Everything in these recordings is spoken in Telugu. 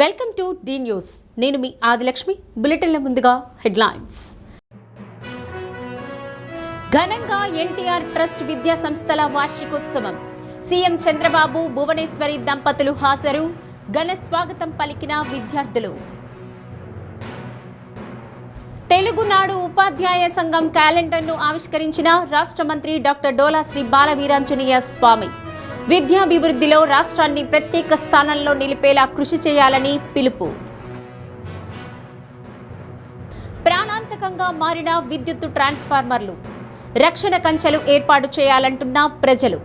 Welcome to the news. నేను మీ ఆదిలక్ష్మి. బులెటిన్ల ముందుగా హెడ్లైన్స్. ఘనంగా ఎన్టీఆర్ ట్రస్ట్ విద్యా సంస్థల వార్షికోత్సవం. సీఎం చంద్రబాబు, భువనేశ్వరి దంపతులు హాజరు. ఘన స్వాగతం పలికిన విద్యార్థులు. తెలుగునాడు ఉపాధ్యాయ సంఘం క్యాలెండర్ను ఆవిష్కరించిన రాష్ట్ర మంత్రి డాక్టర్ డోలా శ్రీ బాలవీరాంజనేయ స్వామి. విద్యాభివృద్ధిలో రాష్ట్రాన్ని ప్రత్యేక స్థానంలో నిలిపేలా కృషి చేయాలని పిలుపు. ప్రాణాంతకంగా మారిన విద్యుత్ ట్రాన్స్ఫార్మర్లు, రక్షణ కంచెలు ఏర్పాటు చేయాలంటున్న ప్రజలు.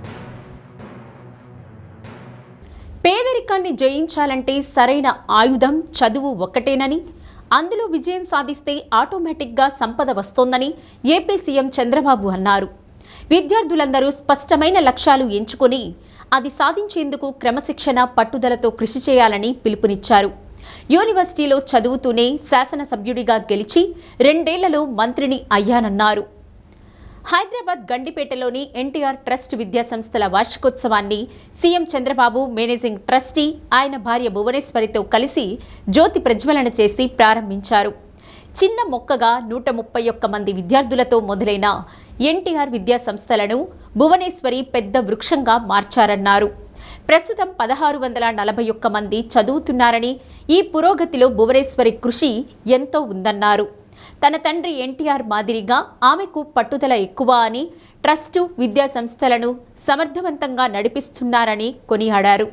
పేదరికాన్ని జయించాలంటే సరైన ఆయుధం చదువు ఒక్కటేనని, అందులో విజయం సాధిస్తే ఆటోమేటిక్గా సంపద వస్తోందని ఏపీ సీఎం చంద్రబాబు అన్నారు. విద్యార్థులందరూ స్పష్టమైన లక్ష్యాలు ఎంచుకొని అది సాధించేందుకు క్రమశిక్షణ, పట్టుదలతో కృషి చేయాలని పిలుపునిచ్చారు. యూనివర్సిటీలో చదువుతూనే శాసనసభ్యుడిగా గెలిచి 2 ఏళ్లలో మంత్రిని అయ్యానన్నారు. హైదరాబాద్ గండిపేటలోని ఎన్టీఆర్ ట్రస్ట్ విద్యా సంస్థల వార్షికోత్సవాన్ని సీఎం చంద్రబాబు, మేనేజింగ్ ట్రస్టీ ఆయన భార్య భువనేశ్వరితో కలిసి జ్యోతి ప్రజ్వలన చేసి ప్రారంభించారు. చిన్న మొక్కగా 131 మంది విద్యార్థులతో మొదలైన ఎన్టీఆర్ విద్యా సంస్థలను భువనేశ్వరి పెద్ద వృక్షంగా మార్చారన్నారు. ప్రస్తుతం 1641 మంది చదువుతున్నారని, ఈ పురోగతిలో భువనేశ్వరి కృషి ఎంతో ఉందన్నారు. తన తండ్రి ఎన్టీఆర్ మాదిరిగా ఆమెకు పట్టుదల ఎక్కువ అని, ట్రస్టు విద్యా సంస్థలను సమర్థవంతంగా నడిపిస్తున్నారని కొనియాడారు.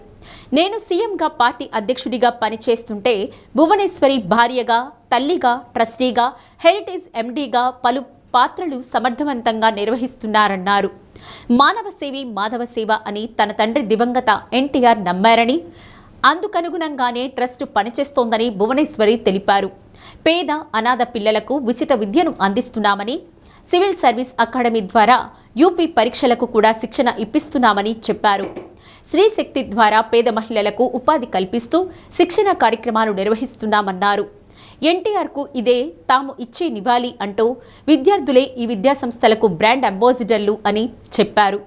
నేను సీఎంగా, పార్టీ అధ్యక్షుడిగా పనిచేస్తుంటే భువనేశ్వరి భార్యగా, తల్లిగా, ట్రస్టీగా, హెరిటేజ్ ఎండీగా పలు పాత్రలు సమర్థవంతంగా నిర్వహిస్తున్నారన్నారు. మానవ సేవి మాధవ సేవ అని తన తండ్రి దివంగత ఎన్టీఆర్ నమ్మారని, అందుకనుగుణంగానే ట్రస్ట్ పనిచేస్తోందని భువనేశ్వరి తెలిపారు. పేద, అనాథ పిల్లలకు ఉచిత విద్యను అందిస్తున్నామని, సివిల్ సర్వీస్ అకాడమీ ద్వారా యూపీ పరీక్షలకు కూడా శిక్షణ ఇప్పిస్తున్నామని చెప్పారు. స్త్రీశక్తి ద్వారా పేద మహిళలకు ఉపాధి కల్పిస్తూ శిక్షణ కార్యక్రమాలు నిర్వహిస్తున్నామన్నారు. ఎన్టీఆర్కు ఇదే తాము ఇచ్చే నివాళి అంటూ విద్యార్థులే ఈ విద్యాసంస్థలకు బ్రాండ్ అంబాసిడర్లు అని చెప్పారు.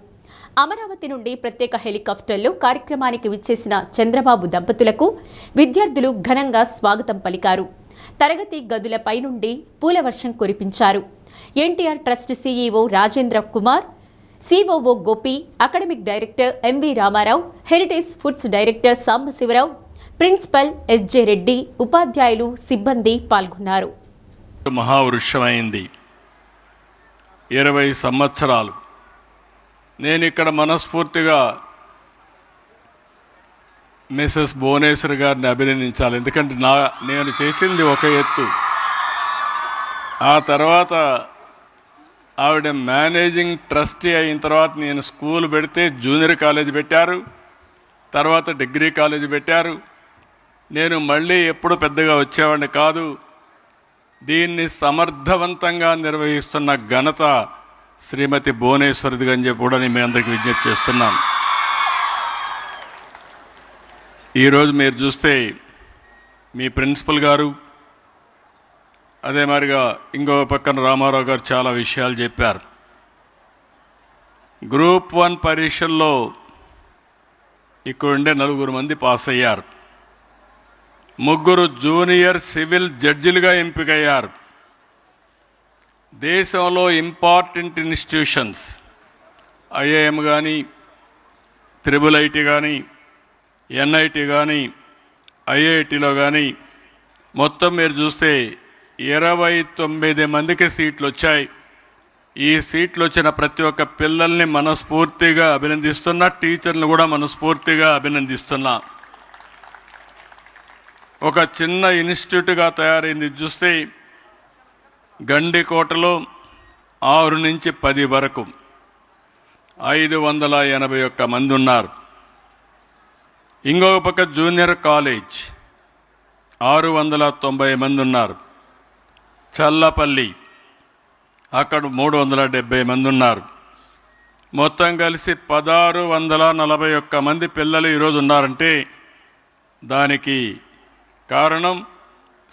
అమరావతి నుండి ప్రత్యేక హెలికాప్టర్లో కార్యక్రమానికి విచ్చేసిన చంద్రబాబు దంపతులకు విద్యార్థులు ఘనంగా స్వాగతం పలికారు. తరగతి గదులపై నుండి పూలవర్షం కురిపించారు. NTR trust CEO Rajendra Kumar, COO Gopi, academic director MV Ramarao, Heritage Foods director Sambasivarao, principal SJ Reddy, ఉపాధ్యాయులు, సిబ్బంది పాల్గొన్నారు. మహావృక్షమైంది 20 సంవత్సరాలు. నేను ఇక్కడ మనస్ఫూర్తిగా మిసెస్ భువనేశ్వరి గారిని అభినందించాలి. ఎందుకంటే నేను చేసింది ఒక ఎత్తు. ఆ తర్వాత ఆవిడ మేనేజింగ్ ట్రస్టీ అయిన తర్వాత నేను స్కూల్ పెడితే జూనియర్ కాలేజ్ పెట్టారు, తర్వాత డిగ్రీ కాలేజ్ పెట్టారు. నేను మళ్ళీ ఎప్పుడు పెద్దగా వచ్చేవాడిని కాదు. దీన్ని సమర్థవంతంగా నిర్వహిస్తున్న ఘనత శ్రీమతి భువనేశ్వరిది అని చెప్పి కూడా నేను మీ అందరికీ విజ్ఞప్తి చేస్తున్నాను. ఈరోజు మీరు చూస్తే మీ ప్రిన్సిపల్ గారు, అదే మరిగా ఇంకో పక్కన రామారావు గారు చాలా విషయాలు చెప్పారు. గ్రూప్ 1 పరీక్షల్లో ఇక్కడుండే 4 మంది పాస్ అయ్యారు. 3 జూనియర్ సివిల్ జడ్జిలుగా ఎంపికయ్యారు. దేశంలో ఇంపార్టెంట్ ఇన్స్టిట్యూషన్స్ ఐఐఎం కానీ, IIIT కానీ, NIT కానీ, IITలో కానీ మొత్తం మీరు చూస్తే 29 మందికి సీట్లు వచ్చాయి. ఈ సీట్లు వచ్చిన ప్రతి ఒక్క పిల్లల్ని మనస్ఫూర్తిగా అభినందిస్తున్నా, టీచర్లను కూడా మనస్ఫూర్తిగా అభినందిస్తున్నా. ఒక చిన్న ఇన్స్టిట్యూట్గా తయారైంది చూస్తే గండికోటలో 6 నుంచి 10 వరకు 581 మంది ఉన్నారు. ఇంకొక పక్క జూనియర్ కాలేజ్ 690 మంది ఉన్నారు. చల్లపల్లి అక్కడ 370 మంది ఉన్నారు. మొత్తం కలిసి 1641 మంది పిల్లలు ఈరోజు ఉన్నారంటే దానికి కారణం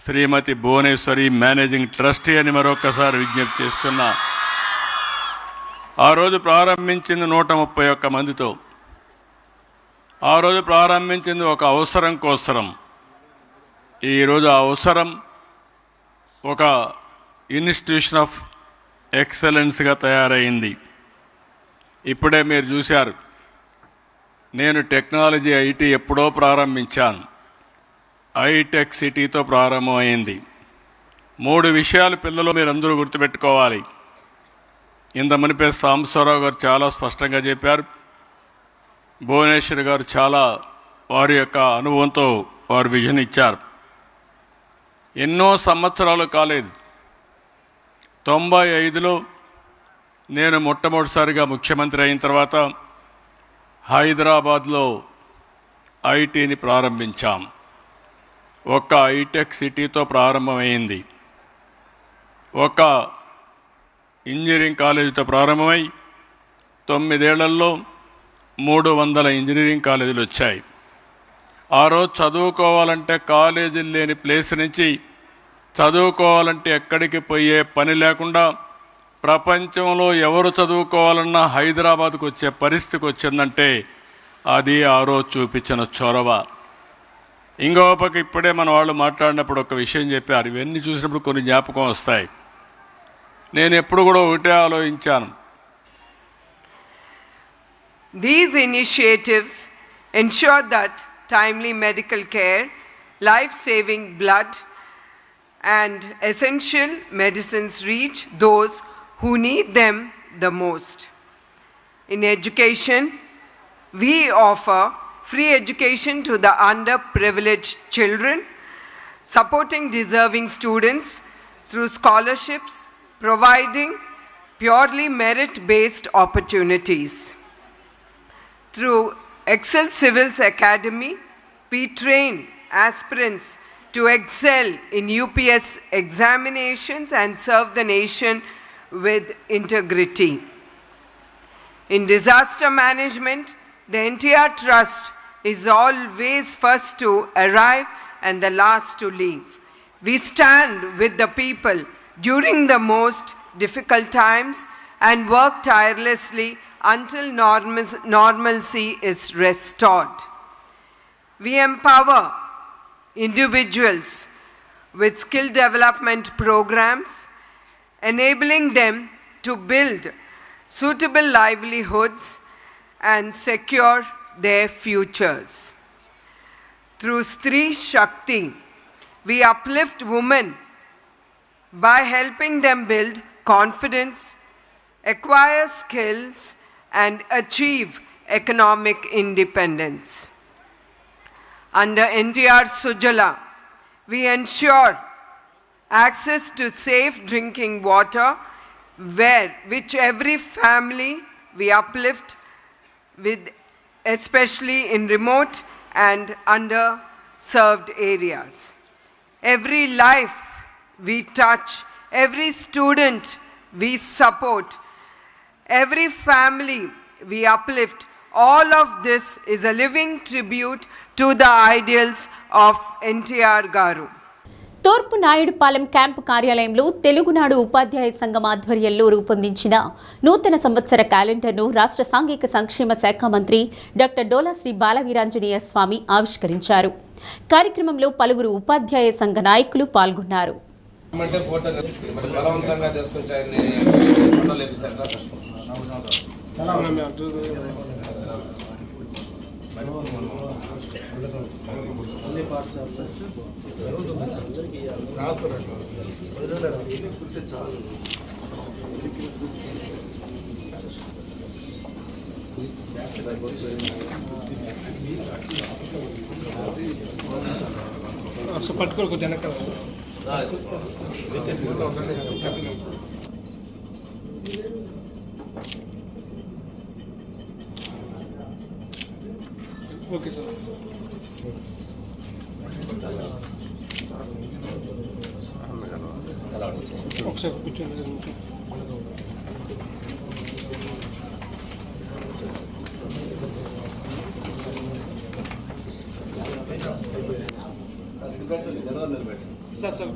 శ్రీమతి భువనేశ్వరి, మేనేజింగ్ ట్రస్టీ అని మరొకసారి విజ్ఞప్తి చేస్తున్నా. ఆ రోజు ప్రారంభించింది 131 మందితో. ఆ రోజు ప్రారంభించింది ఒక అవసరం కోసరం. ఈరోజు ఆ అవసరం ఒక ఇన్స్టిట్యూషన్ ఆఫ్ ఎక్సలెన్స్గా తయారైంది. ఇప్పుడే మీరు చూశారు, నేను టెక్నాలజీ ఐటీ ఎప్పుడో ప్రారంభించాను. ఐటెక్ సిటీతో ప్రారంభమైంది. 3 విషయాలు పిల్లలు మీరందరూ గుర్తుపెట్టుకోవాలి. ఇంత మునిపే సాంబశివరావు గారు చాలా స్పష్టంగా చెప్పారు. భువనేశ్వర్ గారు చాలా వారి యొక్క అనుభవంతో వారు విజన్ ఇచ్చారు. ఎన్నో సంవత్సరాలు కాలేదు, 95లో నేను మొట్టమొదటిసారిగా ముఖ్యమంత్రి అయిన తర్వాత హైదరాబాద్లో ఐటీని ప్రారంభించాం. ఒక ఐటెక్ సిటీతో ప్రారంభమైంది. ఒక ఇంజనీరింగ్ కాలేజీతో ప్రారంభమై 9 ఏళ్లలో 300 ఇంజనీరింగ్ కాలేజీలు వచ్చాయి. ఆ రోజు చదువుకోవాలంటే కాలేజీలు లేని ప్లేస్ నుంచి చదువుకోవాలంటే ఎక్కడికి పోయే పని లేకుండా ప్రపంచంలో ఎవరు చదువుకోవాలన్నా హైదరాబాద్కు వచ్చే పరిస్థితికి వచ్చిందంటే అది ఆ రోజు చూపించిన చొరవ. ఇంకో పక్క ఇప్పుడే మన వాళ్ళు మాట్లాడినప్పుడు ఒక విషయం చెప్పారు. ఇవన్నీ చూసినప్పుడు కొన్ని జ్ఞాపకం వస్తాయి. నేను ఎప్పుడు కూడా ఒకటే ఆలోచించాను. These initiatives ensure that timely medical care, life-saving blood, and essential medicines reach those who need them the most. In education, we offer free education to the underprivileged children, supporting deserving students through scholarships, providing purely merit-based opportunities. Through Excel Civils Academy, we train aspirants to excel in UPS examinations and serve the nation with integrity. In disaster management, the NTR Trust is always first to arrive and the last to leave. We stand with the people during the most difficult times and work tirelessly until normalcy is restored. We empower individuals with skill development programs, enabling them to build suitable livelihoods and secure their futures. Through Stree Shakti, we uplift women by helping them build confidence, acquire skills, and achieve economic independence. Under NTR Sujala, we ensure access to safe drinking water, which every family we uplift with, especially in remote and underserved areas. Every life we touch, every student we support, every family we uplift, all of this is a living tribute to the ideals of NTR Garu. తూర్పు నాయుడుపాలెం క్యాంపు కార్యాలయంలో తెలుగునాడు ఉపాధ్యాయ సంఘం ఆధ్వర్యంలో రూపొందించిన నూతన సంవత్సర క్యాలెండర్ను రాష్ట్ర సాంఘిక సంక్షేమ శాఖ మంత్రి డాక్టర్ డోలా శ్రీ బాలవీరాంజనేయ స్వామి ఆవిష్కరించారు. కార్యక్రమంలో పలువురు ఉపాధ్యాయ సంఘ నాయకులు పాల్గొన్నారు. పట్టుకోరు కొంచెం వెనక ఓకే సార్. ఒకసారి కూర్చోండి. Sir sir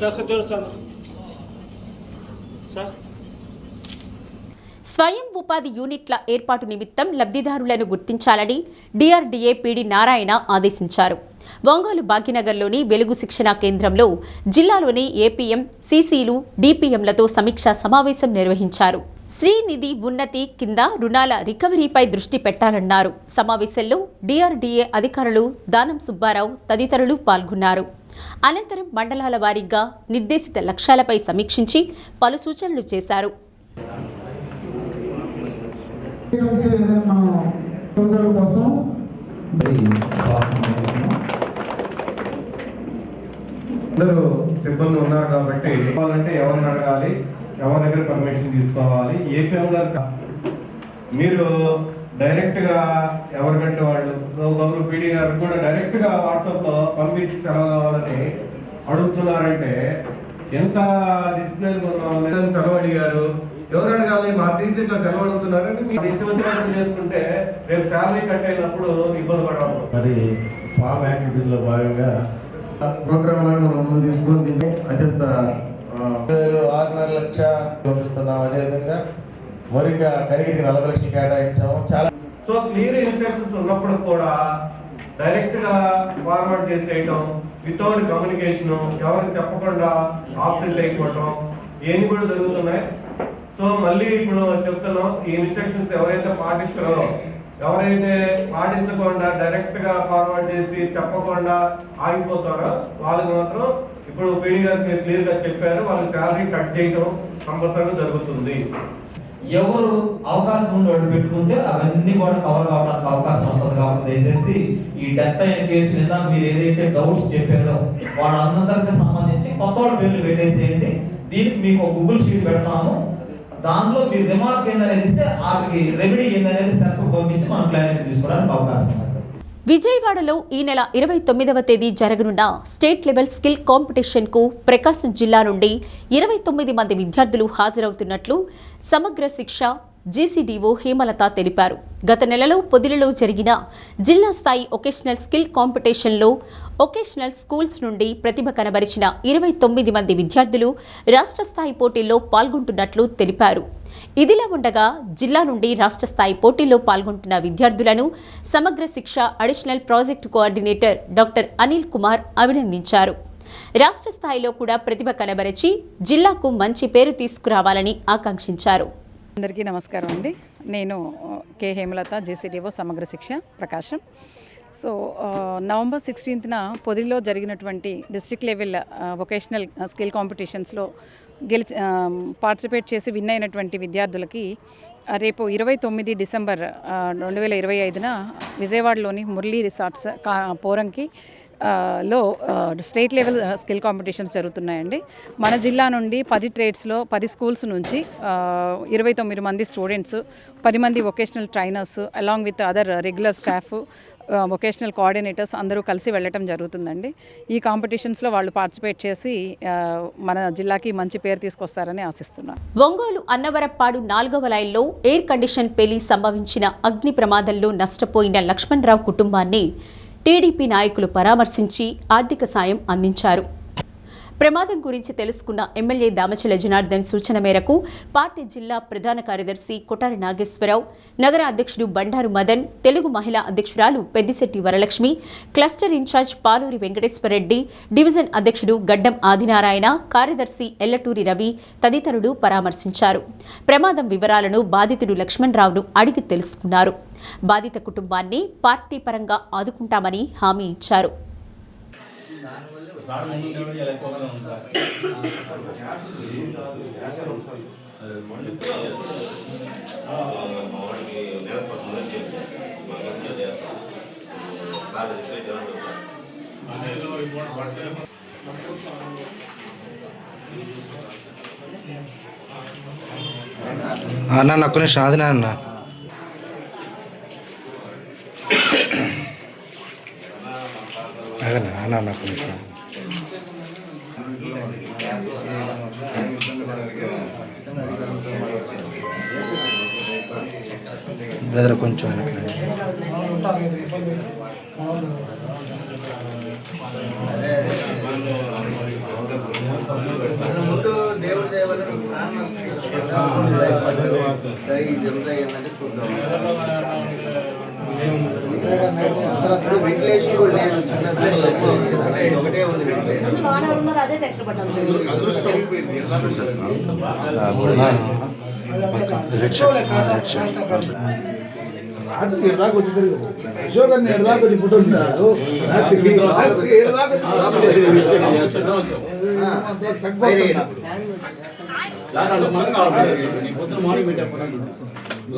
sir sir sir స్వయం ఉపాధి యూనిట్ల ఏర్పాటు నిమిత్తం లబ్ధిదారులను గుర్తించాలని డిఆర్డీఏ పీడి నారాయణ ఆదేశించారు. ఒంగోలు భాగ్యనగర్లోని వెలుగు శిక్షణా కేంద్రంలో జిల్లాలోని ఏపీఎం, సీసీలు, డిపిఎంలతో సమీక్షా సమావేశం నిర్వహించారు. శ్రీనిధి ఉన్నతి కింద రుణాల రికవరీపై దృష్టి పెట్టాలన్నారు. సమావేశంలో డిఆర్డీఏ అధికారులు దానం సుబ్బారావు తదితరులు పాల్గొన్నారు. అనంతరం మండలాల వారీగా నిర్దేశిత లక్ష్యాలపై సమీక్షించి పలు సూచనలు చేశారు. అందరూ సిబ్బంది ఉన్నారు కాబట్టి అంటే ఎవరిని అడగాలి, ఎవరి దగ్గర పర్మిషన్ తీసుకోవాలి. ఏపీఎం గారు మీరు డైరెక్ట్గా ఎవరికంటే వాళ్ళు గౌరవ పీడీ గారు కూడా డైరెక్ట్గా వాట్సాప్లో పంపించి చదవాలని అడుగుతున్నారంటే ఎంత డిసిప్లిన్ ఉన్నాం. లేదని సెలవు అడిగారు, ఎవరు అడగాలి? మా సీసీలో సెలవు అడుగుతున్నారంటే మీరు ఇష్టం వచ్చినట్టు చేసుకుంటే రేపు శాలరీ కట్ అయినప్పుడు ఇబ్బంది పడవాలి. మరి ఫామ్ యాక్టివిటీస్ లో భాగంగా ప్రోగ్రామ్ లాగా మనం ముందు తీసుకొని దీన్ని అత్యంత 6.5 లక్షలు పంపిస్తున్నాం. అదేవిధంగా మరిగా ఖరీదు 40 లక్షలు కేటాయించాము. చాలా సో క్లియర్ ఇన్స్ట్రక్షన్స్ ఉన్నప్పుడు కూడా డైరెక్ట్ గా ఫార్వర్డ్ చేసేయటం, వితౌట్ కమ్యూనికేషన్, ఎవరికి చెప్పకుండా ఆబ్సెంట్ అయిపోవటం ఇవన్నీ కూడా జరుగుతున్నాయి. సో మళ్ళీ ఇప్పుడు చెప్తున్నాం, ఈ ఇన్స్ట్రక్షన్స్ ఎవరైతే పాటిస్తారో, ఎవరైతే పాటించకుండా డైరెక్ట్ గా ఫార్వర్డ్ చేసి చెప్పకుండా ఆగిపోతారో వాళ్ళకి మాత్రం ఇప్పుడు పీడీ గారికి క్లియర్ గా చెప్పారు, వాళ్ళకి శాలరీ కట్ చేయటం కంపల్సరీ జరుగుతుంది. ఎవరు అవకాశం ఉండి పెట్టుకుంటే అవన్నీ కూడా కవర్ కావడానికి అవకాశం వస్తుంది. కాబట్టి దయచేసి ఈ డెత్ అయిన కేసు మీద మీరు ఏదైతే డౌట్స్ చెప్పారో వాళ్ళందరికి సంబంధించి కొత్త వాళ్ళ పేర్లు పెట్టేసేయండి. దీనికి మీకు ఒక గూగుల్ షీట్ పెడతాము. దానిలో మీరు రిమార్క్ ఏందనేది ఇస్తే వాటికి రెమెడీ ఏందనేది సెంటర్ పంపించి మనం క్లారిటీ తీసుకోవడానికి అవకాశం వస్తుంది. విజయవాడలో ఈ నెల 29వ తేదీ జరగనున్న స్టేట్ లెవెల్ స్కిల్ కాంపిటీషన్కు ప్రకాశం జిల్లా నుండి 29 మంది విద్యార్థులు హాజరవుతున్నట్లు సమగ్ర శిక్ష జీసీడీఓ హేమలత తెలిపారు. గత నెలలో పొదిలిలో జరిగిన జిల్లా స్థాయి ఒకేషనల్ స్కిల్ కాంపిటీషన్లో ఒకేషనల్ స్కూల్స్ నుండి ప్రతిభ కనబరిచిన 29 మంది విద్యార్థులు రాష్ట్ర స్థాయి పోటీల్లో పాల్గొంటున్నట్లు తెలిపారు. ఇదిలా ఉండగా జిల్లా నుండి రాష్ట్ర స్థాయి పోటీల్లో పాల్గొంటున్న విద్యార్థులను సమగ్ర శిక్ష additional project coordinator doctor Anil Kumar అభినందించారు. రాష్ట్ర స్థాయిలో కూడా ప్రతిభ కనబరిచి జిల్లాకు మంచి పేరు తీసుకురావాలని ఆకాంక్షించారు. అందరికీ నమస్కారం అండి. నేను కే హేమలత, జేసీడీఓ సమగ్ర శిక్ష ప్రకాశం. సో నవంబర్ 16న పొదిలో జరిగినటువంటి డిస్ట్రిక్ట్ లెవెల్ వొకేషనల్ స్కిల్ కాంపిటీషన్స్లో పార్టిసిపేట్ చేసి విన్ అయినటువంటి విద్యార్థులకి రేపు 29 డిసెంబర్ 2025న విజయవాడలోని మురళీ రిసార్ట్స్ పోరంకి లో స్టేట్ లెవెల్ స్కిల్ కాంపిటీషన్స్ జరుగుతున్నాయండి. మన జిల్లా నుండి 10 ట్రేడ్స్లో 10 స్కూల్స్ నుంచి 29 మంది స్టూడెంట్స్, 10 మంది vocational trainers along with other regular staff, vocational coordinators అందరూ కలిసి వెళ్ళటం జరుగుతుందండి. ఈ కాంపిటీషన్స్లో వాళ్ళు పార్టిసిపేట్ చేసి మన జిల్లాకి మంచి పేరు తీసుకొస్తారని ఆశిస్తున్నాను. ఒంగోలు అన్నవరప్పాడు 4వ లైన్లో ఎయిర్ కండిషన్ పేలి సంభవించిన అగ్ని ప్రమాదంలో నష్టపోయిన లక్ష్మణరావు కుటుంబాన్ని టీడీపీ నాయకులు పరామర్శించి ఆర్థిక సాయం అందించారు. ప్రమాదం గురించి తెలుసుకున్న ఎమ్మెల్యే దామచల జనార్దన్ సూచన మేరకు పార్టీ జిల్లా ప్రధాన కార్యదర్శి కొటారి నాగేశ్వరరావు, నగర అధ్యక్షుడు బండారు మదన్, తెలుగు మహిళా అధ్యక్షురాలు Peddisetti Varalakshmi, cluster in charge Paluri Venkateswarareddy, division అధ్యక్షుడు గడ్డం ఆదినారాయణ, కార్యదర్శి ఎల్లటూరి రవి తదితరులు పరామర్శించారు. ప్రమాదం వివరాలను బాధితుడు లక్ష్మణరావును అడిగి తెలుసుకున్నారు. బాధిత కుటుంబాన్ని పార్టీ పరంగా ఆదుకుంటామని హామీ ఇచ్చారు. అన్న నాకు నిమిషం అది అన్న అన్న నాకు నిమిషం బ్రదర్ కొంచెం దేవుడు వెంటిలేషన్ కూడా లేదు, చిన్నది ఒకటే ఉంది. అదే టెక్స్ట్ రాత్రి 7 దాకా వచ్చేసరికి అశోక్ అన్న 7 దాకా వచ్చి ఫోటో తీశాడు. రాత్రి 7 దాకా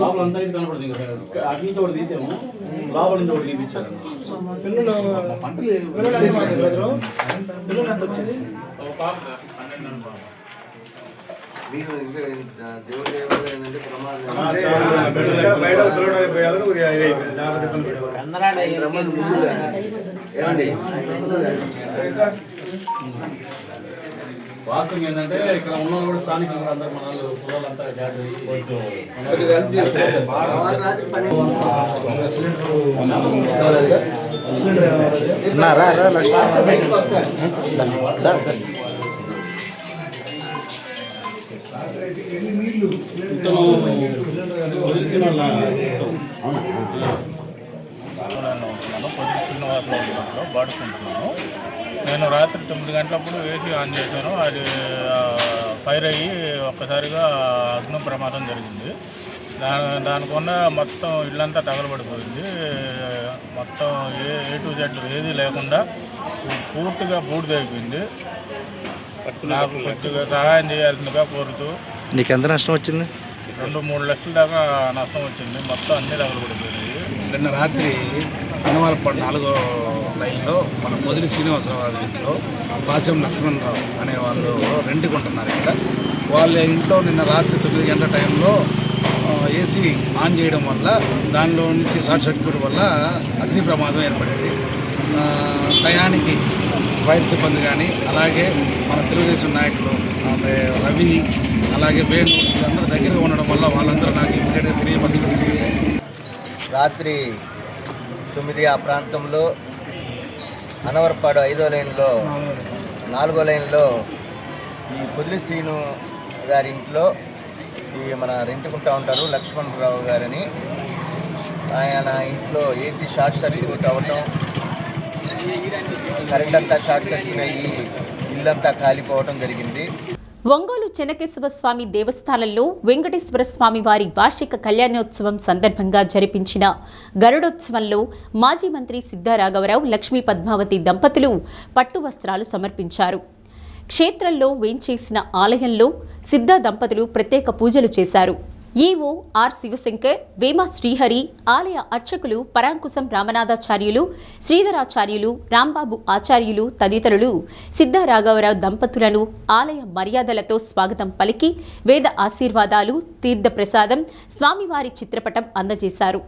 లోపల అంతా ఇది కనపడుతుంది కదా, అటు నుంచి ఒకటి తీసాము, లోపల నుంచి ఒకటి తీపించారు. వాస్తవం ఏంటంటే ఇక్కడ ఉన్న కూడా స్థానికులు అందరూ మన పొలాలంతా వాడుకుంటున్నాను. నేను రాత్రి 9 గంటలప్పుడు ఏసీ ఆన్ చేశాను. అది ఫైర్ అయ్యి ఒక్కసారిగా అగ్ని ప్రమాదం జరిగింది. దానికున్న మొత్తం ఇల్లంతా తగలబడిపోయింది. మొత్తం ఏ టు జెడ్ ఏది లేకుండా పూర్తిగా బూడిదైపోయింది. నాకు కొద్దిగా సహాయం చేయాల్సిందిగా కోరుతూ. నీకు ఎంత నష్టం వచ్చింది? 2-3 లక్షల దాకా నష్టం వచ్చింది. మొత్తం అన్నీ తగలబడిపోయింది. నిన్న రాత్రి అనవాలపాడు 4వ లైన్లో మన మొదటి శ్రీనివాసరావు ఇంట్లో భాష్యం లక్ష్మణరావు అనే వాళ్ళు రెంట్కి ఉంటున్నారు ఇక్కడ. వాళ్ళ ఇంట్లో నిన్న రాత్రి 9 గంటల టైంలో ఏసీ ఆన్ చేయడం వల్ల దానిలో నుంచి షార్ట్ సర్క్యూట్ వల్ల అగ్ని ప్రమాదం ఏర్పడింది. టయానికి ఫైర్ సిబ్బంది కానీ, అలాగే మన తెలుగుదేశం నాయకులు రవి, అలాగే వేణు వీళ్ళందరూ దగ్గరగా ఉండడం వల్ల వాళ్ళందరూ నాకు ఇప్పటికే తెలియపరచడం. రాత్రి 9 ఆ ప్రాంతంలో అనవరపాడు 5వ లైన్లో 4వ లైన్లో ఈ పొదిలి శ్రీను గారి ఇంట్లో ఈ మన రెంట్కుంటూ ఉంటారు లక్ష్మణరావు గారని. ఆయన ఇంట్లో ఏసీ షార్ట్ సర్క్యూట్ అవ్వటం, కరెంట్ అంతా షార్ట్ సర్క్యూట్ అయ్యి ఇల్లంతా కాలిపోవటం జరిగింది. ఒంగోలు చెన్నకేశవ స్వామి దేవస్థానంలో వెంకటేశ్వర స్వామి వారి వార్షిక కళ్యాణోత్సవం సందర్భంగా జరిపించిన గరుడోత్సవంలో మాజీ మంత్రి సిద్ధా రాఘవరావు, లక్ష్మీ పద్మావతి దంపతులు పట్టు వస్త్రాలు సమర్పించారు. క్షేత్రంలో వేంచేసిన ఆలయంలో సిద్ధా దంపతులు ప్రత్యేక పూజలు చేశారు. ఈవో ఆర్ శివశంకర్, వేమ శ్రీహరి, ఆలయ అర్చకులు పరాంకుశం రామనాథాచార్యులు, శ్రీధరాచార్యులు, రాంబాబు ఆచార్యులు తదితరులు సిద్ధా రాఘవరావు దంపతులను ఆలయ మర్యాదలతో స్వాగతం పలికి వేద ఆశీర్వాదాలు, తీర్థప్రసాదం, స్వామివారి చిత్రపటం అందజేశారు.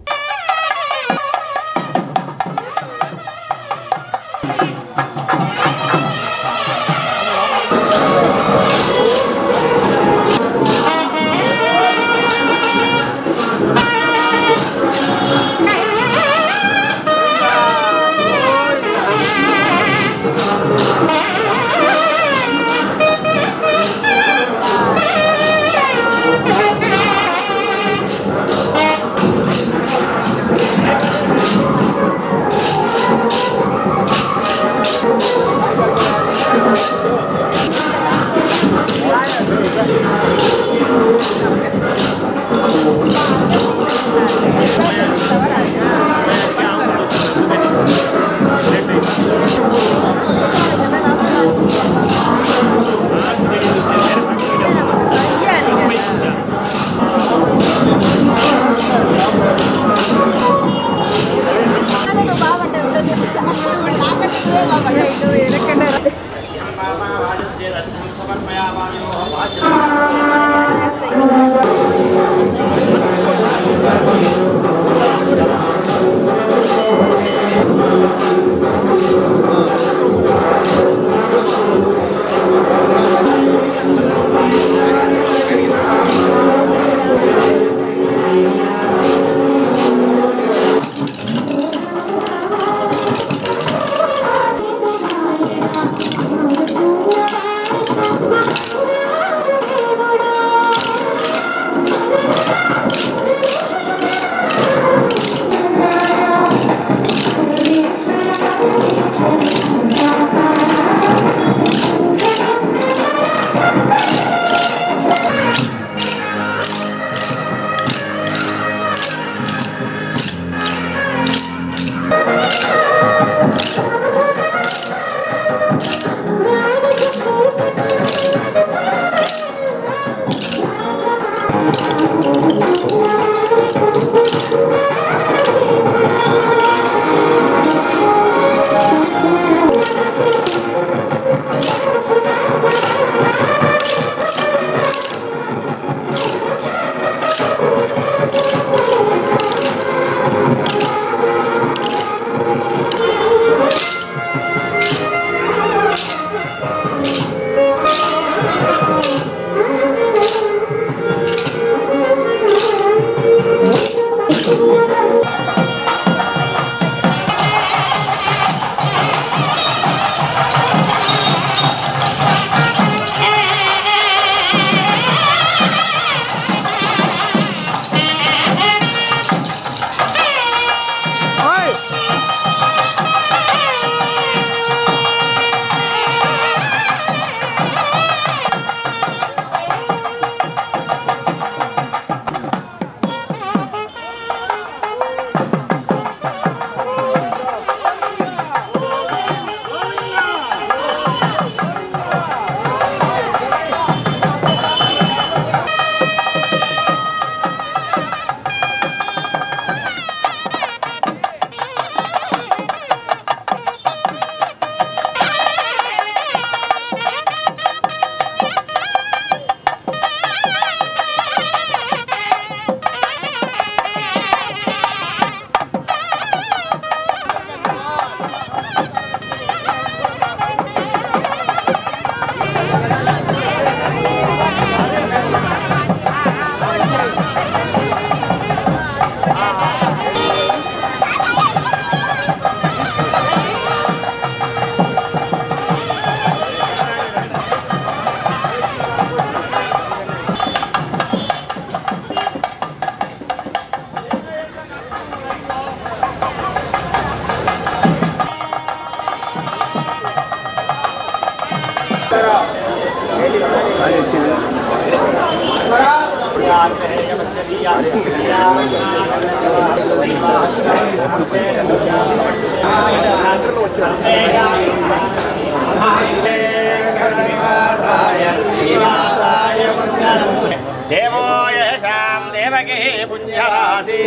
దేవో యేషాం దేవకీ పుణ్యరాశి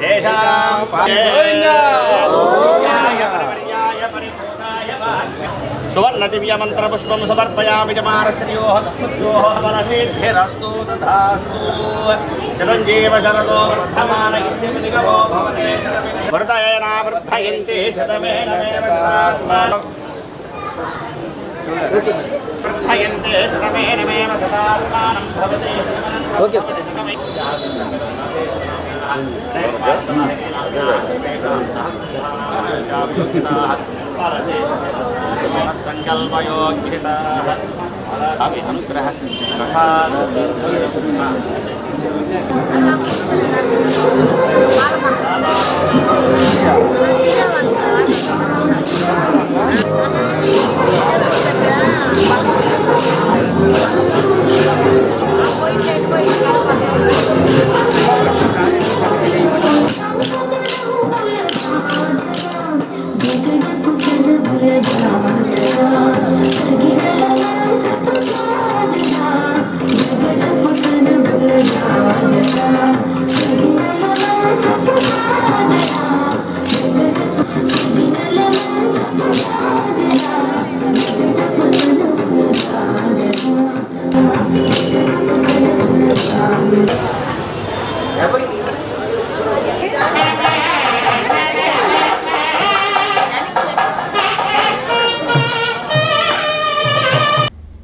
తేషాం సువర్ణ దివ్య మంత్ర పుష్పం సమర్పయామి చ మారస్యోః తస్మద్యోః బలసిద్ధిరస్తు తథాస్తు చిరంజీవ శరదో వర్ధమాన ఇత్యనిగమో భవతే వృతయేన వృద్ధయంతే శతమేనమేవ సదాత్మా వర్ధయంతే శతమేనమేవ సదాత్మానం భవతే ఓకే సంకల్పయోగ్యతాః అనుగ్రహ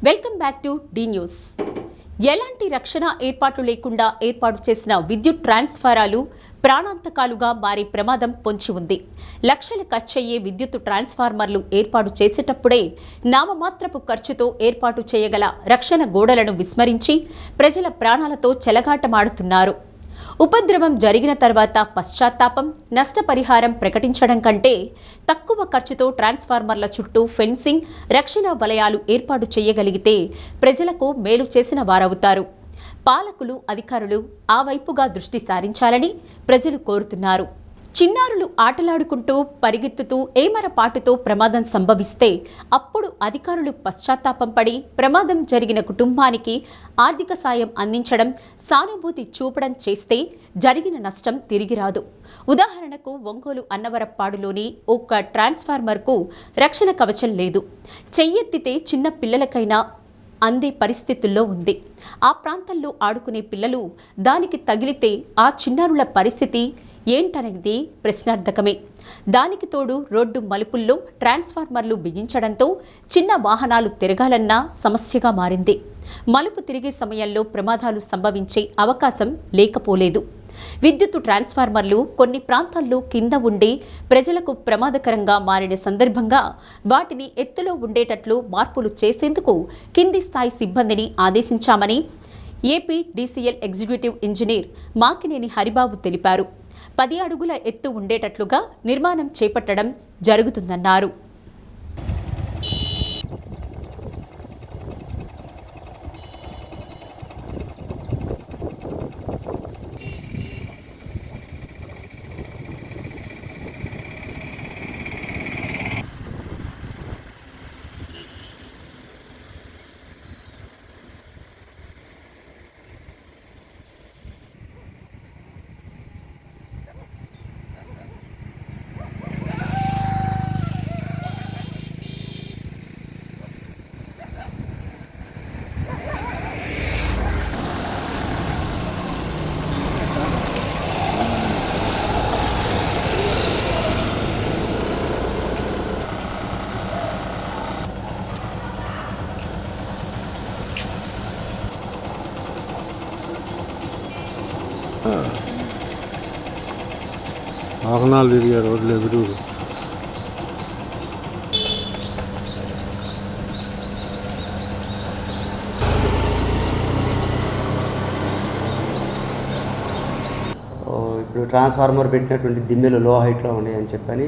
welcome back to the news. ఎలాంటి రక్షణ ఏర్పాట్లు లేకుండా ఏర్పాటు చేసిన విద్యుత్ ట్రాన్స్ఫారాలు ప్రాణాంతకాలుగా మారే ప్రమాదం పొంచి ఉంది. లక్షల ఖర్చయ్యే విద్యుత్ ట్రాన్స్ఫార్మర్లు ఏర్పాటు చేసేటప్పుడే నామమాత్రపు ఖర్చుతో ఏర్పాటు చేయగల రక్షణ గోడలను విస్మరించి ప్రజల ప్రాణాలతో చెలగాటమాడుతున్నారు. ఉపద్రవం జరిగిన తర్వాత పశ్చాత్తాపం, నష్టపరిహారం ప్రకటించడం కంటే తక్కువ ఖర్చుతో ట్రాన్స్ఫార్మర్ల చుట్టూ ఫెన్సింగ్, రక్షణ వలయాలు ఏర్పాటు చేయగలిగితే ప్రజలకు మేలు చేసిన వారవుతారు. పాలకులు, అధికారులు ఆ వైపుగా దృష్టి సారించాలని ప్రజలు కోరుతున్నారు. చిన్నారులు ఆటలాడుకుంటూ పరిగెత్తుతూ ఏమరపాటుతో ప్రమాదం సంభవిస్తే అప్పుడు అధికారులు పశ్చాత్తాపం పడి ప్రమాదం జరిగిన కుటుంబానికి ఆర్థిక సాయం అందించడం, సానుభూతి చూపడం చేస్తే జరిగిన నష్టం తిరిగి రాదు. ఉదాహరణకు ఒంగోలు అన్నవరప్పాడులోని ఒక్క ట్రాన్స్ఫార్మర్కు రక్షణ కవచం లేదు. చెయ్యెత్తితే చిన్న పిల్లలకైనా అందే పరిస్థితుల్లో ఉంది. ఆ ప్రాంతంలో ఆడుకునే పిల్లలు దానికి తగిలితే ఆ చిన్నారుల పరిస్థితి ఏంటనేది ప్రశ్నార్థకమే. దానికి తోడు రోడ్డు మలుపుల్లో ట్రాన్స్ఫార్మర్లు బిగించడంతో చిన్న వాహనాలు తిరగాలన్నా సమస్యగా మారింది. మలుపు తిరిగే సమయంలో ప్రమాదాలు సంభవించే అవకాశం లేకపోలేదు. విద్యుత్ ట్రాన్స్ఫార్మర్లు కొన్ని ప్రాంతాల్లో కింద ఉండి ప్రజలకు ప్రమాదకరంగా మారిన సందర్భంగా వాటిని ఎత్తులో ఉండేటట్లు మార్పులు చేసేందుకు కింది స్థాయి సిబ్బందిని ఆదేశించామని AP DCL executive engineer Makineni Haribabu తెలిపారు. 10 అడుగుల ఎత్తు ఉండేటట్లుగా నిర్మాణం చేపట్టడం జరుగుతుందన్నారు. వాహనాలు తిరిగే రోడ్లు ఎదురు ఇప్పుడు ట్రాన్స్ఫార్మర్ పెట్టినటువంటి దిమ్మెలు లో హైట్లో ఉన్నాయని చెప్పని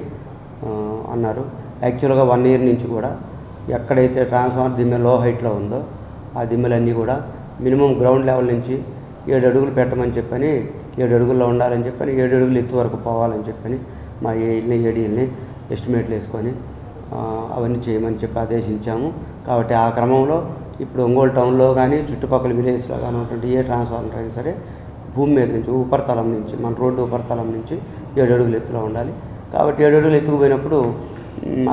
అన్నారు. యాక్చువల్గా 1 ఇయర్ నుంచి కూడా ఎక్కడైతే ట్రాన్స్ఫార్మర్ దిమ్మె లో హైట్లో ఉందో ఆ దిమ్మెలన్నీ కూడా మినిమం గ్రౌండ్ లెవెల్ నుంచి 7 అడుగులు పెట్టమని చెప్పని 7 అడుగుల్లో ఉండాలని చెప్పని 7 అడుగులు ఎత్తు వరకు పోవాలని చెప్పని మా ఏడీఎల్ని ఎస్టిమేట్లు వేసుకొని అవన్నీ చేయమని చెప్పి ఆదేశించాము. కాబట్టి ఆ క్రమంలో ఇప్పుడు ఒంగోలు టౌన్లో కానీ చుట్టుపక్కల విలేజ్లో కానీ ఉన్నటువంటి ఏ ట్రాన్స్ఫార్మర్ అయినా సరే భూమి మీద నుంచి ఉపరితలం నుంచి మన రోడ్డు ఉపరితలం నుంచి 7 అడుగులు ఎత్తులో ఉండాలి. కాబట్టి 7 అడుగులు ఎత్తుకుపోయినప్పుడు